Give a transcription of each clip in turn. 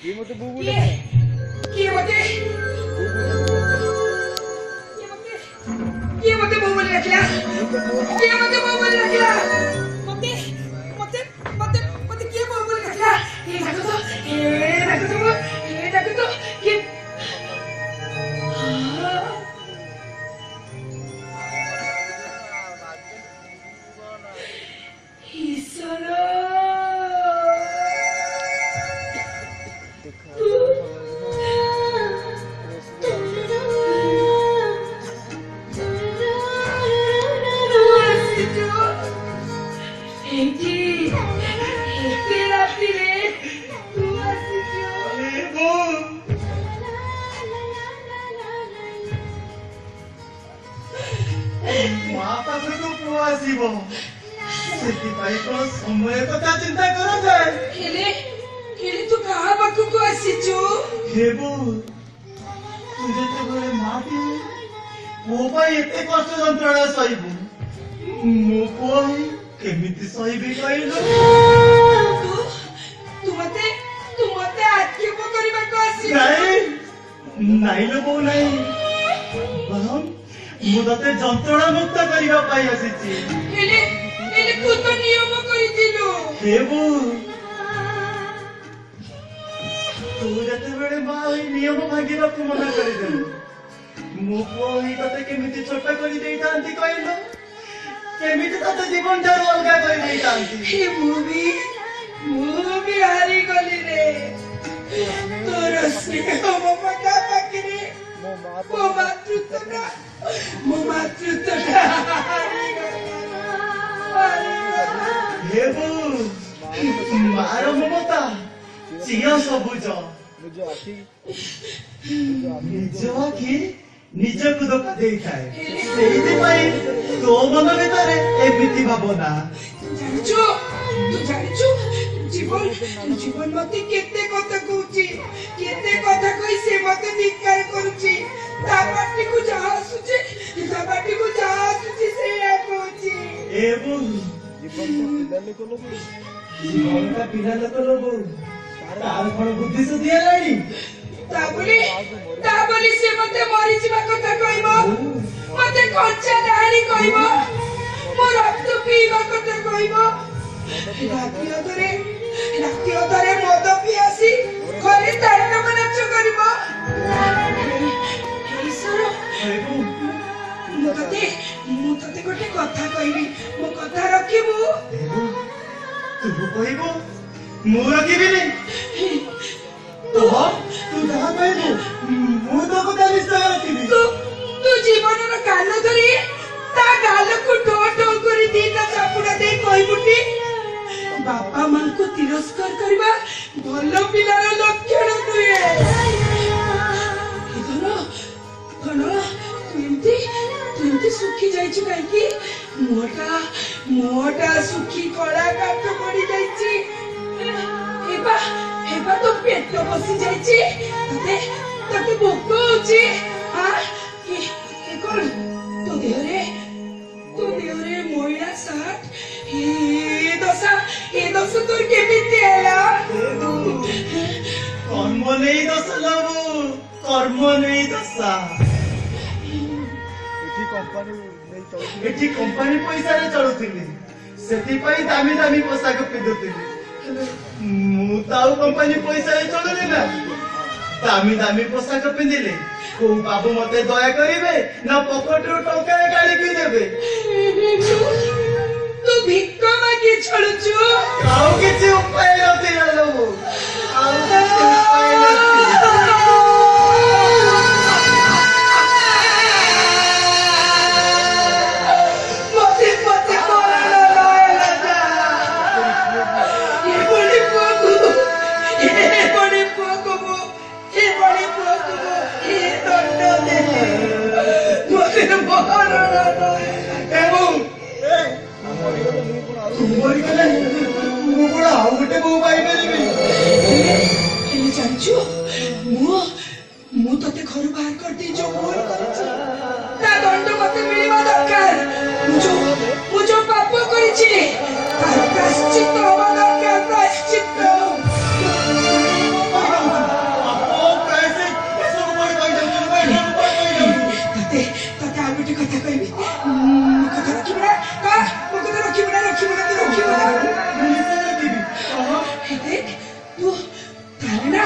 ये मते बोबो କିଏ କିଏ ମତେ କିଏ ମତେ ବୋଉ ବୋଲି ଡାକିଲା କିଏ ମତେ ବୋଉ ବୋଲି ଡାକିଲା ମତେ ମତେ ମତେ ମତେ କିଏ ବୋଉ ବୋଲି ଡାକିଲା ଏ ଡାକୁ ତ କିଏ ଈଶ୍ୱର समय कथा चिंता करा जाए हेले हेले तू कहाँ पाखକୁ ଆସିଛୁ हेबू तू जेतेबेले माटी पुओ पाई एते कष्ट जंत्रणा सहिबू मो पुओ केमिति सहिबी कहलो तू मते आक्षेप କରିବାକୁ ଆସିଛୁ नहीं नहीं लो बो नहीं बलम मु तते जंत्रणा मुक्त करिबा पाई आसीची हेले हेले तू तो नियम କରିଥିଲୁ हेबू तू जेतेबेले मा होई नियम भागिबा को मना करि देलु मो पुओ ही तते केमिति छोट करि देइतांती कहलो केमिति तते जीवन ठाରୁ अलगा करि देइतांती हे मूवी हारी गली रे तोर स्नेह ମୋ ପାଖା ପାଖରେ ମୋ ମାତୃତ୍ୱଟା हेबू मार ममता चिया सबुज मुझे आखी निज आखि ନିଜକୁ ଧୋକା ଦେଇଥାଏ ସେଇଥିପାଇଁ ତୋ ମନ ଭିତରେ ଏମିତି ଭାବନା ଜାଣିଛୁ ଜୀବନ ମତେ କେତେ କଥା କହୁଛି କେତେ କଥା କହି ସେ ମତେ ଧିକ୍କାର କରୁଛି ତା ପାଟିକୁ ଯାହା ଆସୁଛି ସେଇଆ କହୁଛି ଏବଂ ଜୀବନଟା ପିଲା ଲୋକ ଲୋକ ତାର କଣ ବୁଦ୍ଧି ସୁଦ୍ଧି ହେଲାଣି ତା ବୋଲି ସେ ମତେ ମରିଯିବା କଥା କହିବ ମତେ କଞ୍ଚା ଡାହାଣୀ କହିବ ମୋ ରକ୍ତ ପିଇବା କଥା କହିବ ରାତି ଅଧରେ ମଦ ପିଇ ଆସି ଘରେ ତାଣ୍ଡବ ନାଚ କରିବ ଈଶ୍ୱର ମୁଁ ତତେ ଗୋଟେ କଥା କହିବି ମୋ କଥା ରଖିବୁ ତୁ କହିବୁ ମୁଁ ରଖିବିନି ତୁ ଯାହା କହିବୁ ମୁଁ ତୋ କଥା ନିଶ୍ଚୟ ରଖିବି ତୁ ଜୀବନର କାନ ଧରି ତା ଗାଲକୁ ଢୋ ଢୋ କରି ଦିଟା ଚାପୁଡା ଦେଇ କହିବୁଟି ବାପା ମାଙ୍କୁ ତିରସ୍କାର କରିବା ଭଲ ପିଲାର ଲକ୍ଷଣ ନୁହେଁ କଣ ତୁ ଏମିତି ଶୁଖି ଯାଇଛୁ କାହିଁକି ମୁହଁଟା ଶୁଖି କଳା କାଠ ପଡି ଯାଇଛି ହେବା ତ ପେଟ ବସି ଯାଇଛି ତତେ ଭୋକ ହଉଛି କଣ ତୋ ଦେହରେ ମଇଳା ସାର୍ଟ ଏ ଦଶା তোর কেমিতি ହେଲା কর্ম নেই দশা লাবু কর্ম নেই দশা এটি কোম্পানি পয়সারে চলুଥିଲି ସେଥିପାଇଁ ଦାମୀ ଦାମୀ ପୋଷାକ ପିନ୍ଧୁଥିଲି ମୁଁ ତ ଆଉ କମ୍ପାନୀ ପଇସାରେ ଚଳୁନି ନା ଦାମୀ ଦାମୀ ପୋଷାକ ପିନ୍ଧିଲେ କୋଉ ବାବୁ ମତେ ଦୟା କରିବେ ନା ପକେଟରୁ ଟଙ୍କା କାଢିକି ଦେବେ ତୁ ଭିକ ମାଗି ଚଳୁଛୁ ଆଉ କିଛି ଉପାୟ ନଥିଲା ଲୋ ଆଉ କିଛି ଉପାୟ ନଥିଲା ଜାଣିଛୁ ମୁଁ ତତେ ଘରୁ ବାହାର କରିଦେଇ ଯୋଉ ଭୁଲ କରିଛି ତା ଦଣ୍ଡ ମତେ ମିଳିବା ଦରକାର ମୁଁ ଯୋଉ ପାପ କରିଛି ତାର ପ୍ରାୟଶ୍ଚିତ୍ତ ହବା ଦରକାର ପ୍ରାୟଶ୍ଚିତ୍ତ ତୁ ତାହେଲେ ନା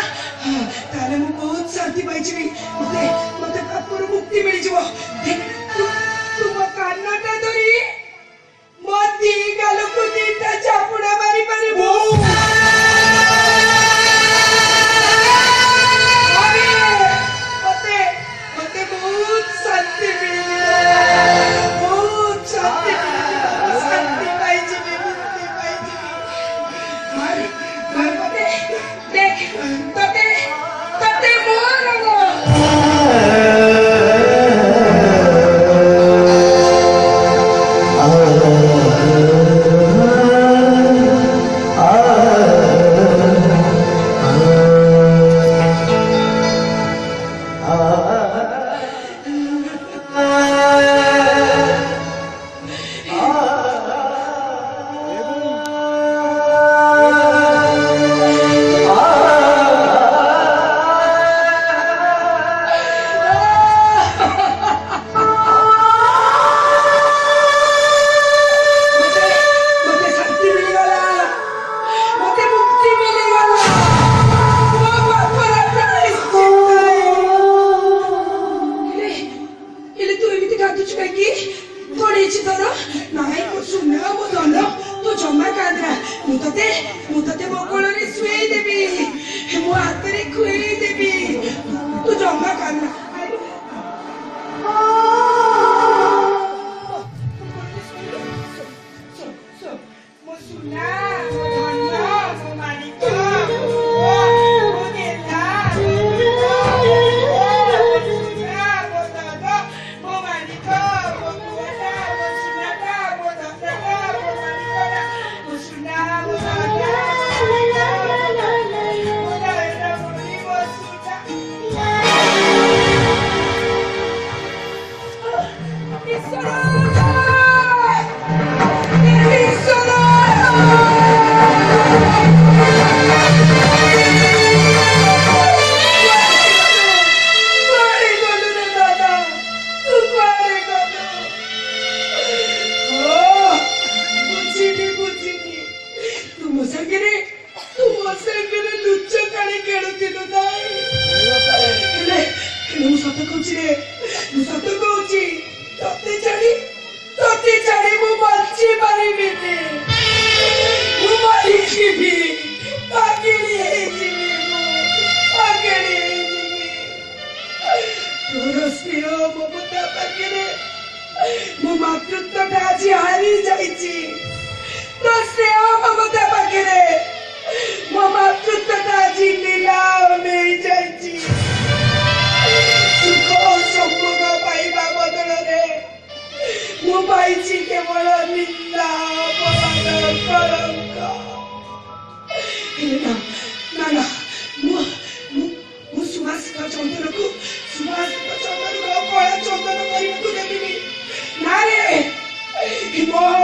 ତାହେଲେ ମୁଁ ବହୁତ ଶାନ୍ତି ପାଇଯିବି ମତେ ମତେ ପାପରୁ ମୁକ୍ତି ମିଳିଯିବ ତୁ ମୋ କାନଟା ଧରି ମୋ ଦି ଗାଲକୁ ଦିଟା ଚାପୁଡା ମାରି ପାରିବୁ ମତେ ମତେ ବହୁତ ଶାନ୍ତି ମିଳିଯିବ ବହୁତ ଶାନ୍ତି ମିଳିଯିବ ଶାନ୍ତି ପାଇଯିବି ମୁକ୍ତି ପାଇଯିବି ମାରି ମତେ ଦେଖ ତତେ ତତେ ମୋର ମୁଁ ତତେ ମୋ କୋଳରେ ଶୁଏଇ ଦେବି ମୋ ହାତରେ ଖୁଏଇ ଦେବି ତୁ ଜମା କାନ୍ଦ ମୋ ସୁନା ମୋ ଧନ ମୋ ମାଣିକ ମୋ ଗେଲା ମୋ ସୁନା ମୋ ଧନ ମୋ ମାଣିକ ମୋ ପୁଅଟା ମୋ ସୁନାଟା ମୋ ଧନଟା ମୋ ମାଣିକଟା ମୋ ସୁନା ମୋ ଧନ ମୋ ମାତୃତ୍ୱଟା ଆଜି ହାରି ଯାଇଛି ତ ସ୍ନେହ ମମତା ପାଖରେ ମୋ ମାତୃତ୍ୱଟା ଆଜି ନିଲାମ ହେଇଯାଇଛି ସୁଖ ସମ୍ଭୋଗ ପାଇବା ବଦଳରେ ମୁଁ ପାଇଛି କେବଳ ନିନ୍ଦା ଅପମାନ କଳଙ୍କ ନା ନା ନା ମୁଁ ସୁବାସିକ ଚନ୍ଦନକୁ କଳା ଚନ୍ଦନ କରିବାକୁ ଦେବିନି ନାରେ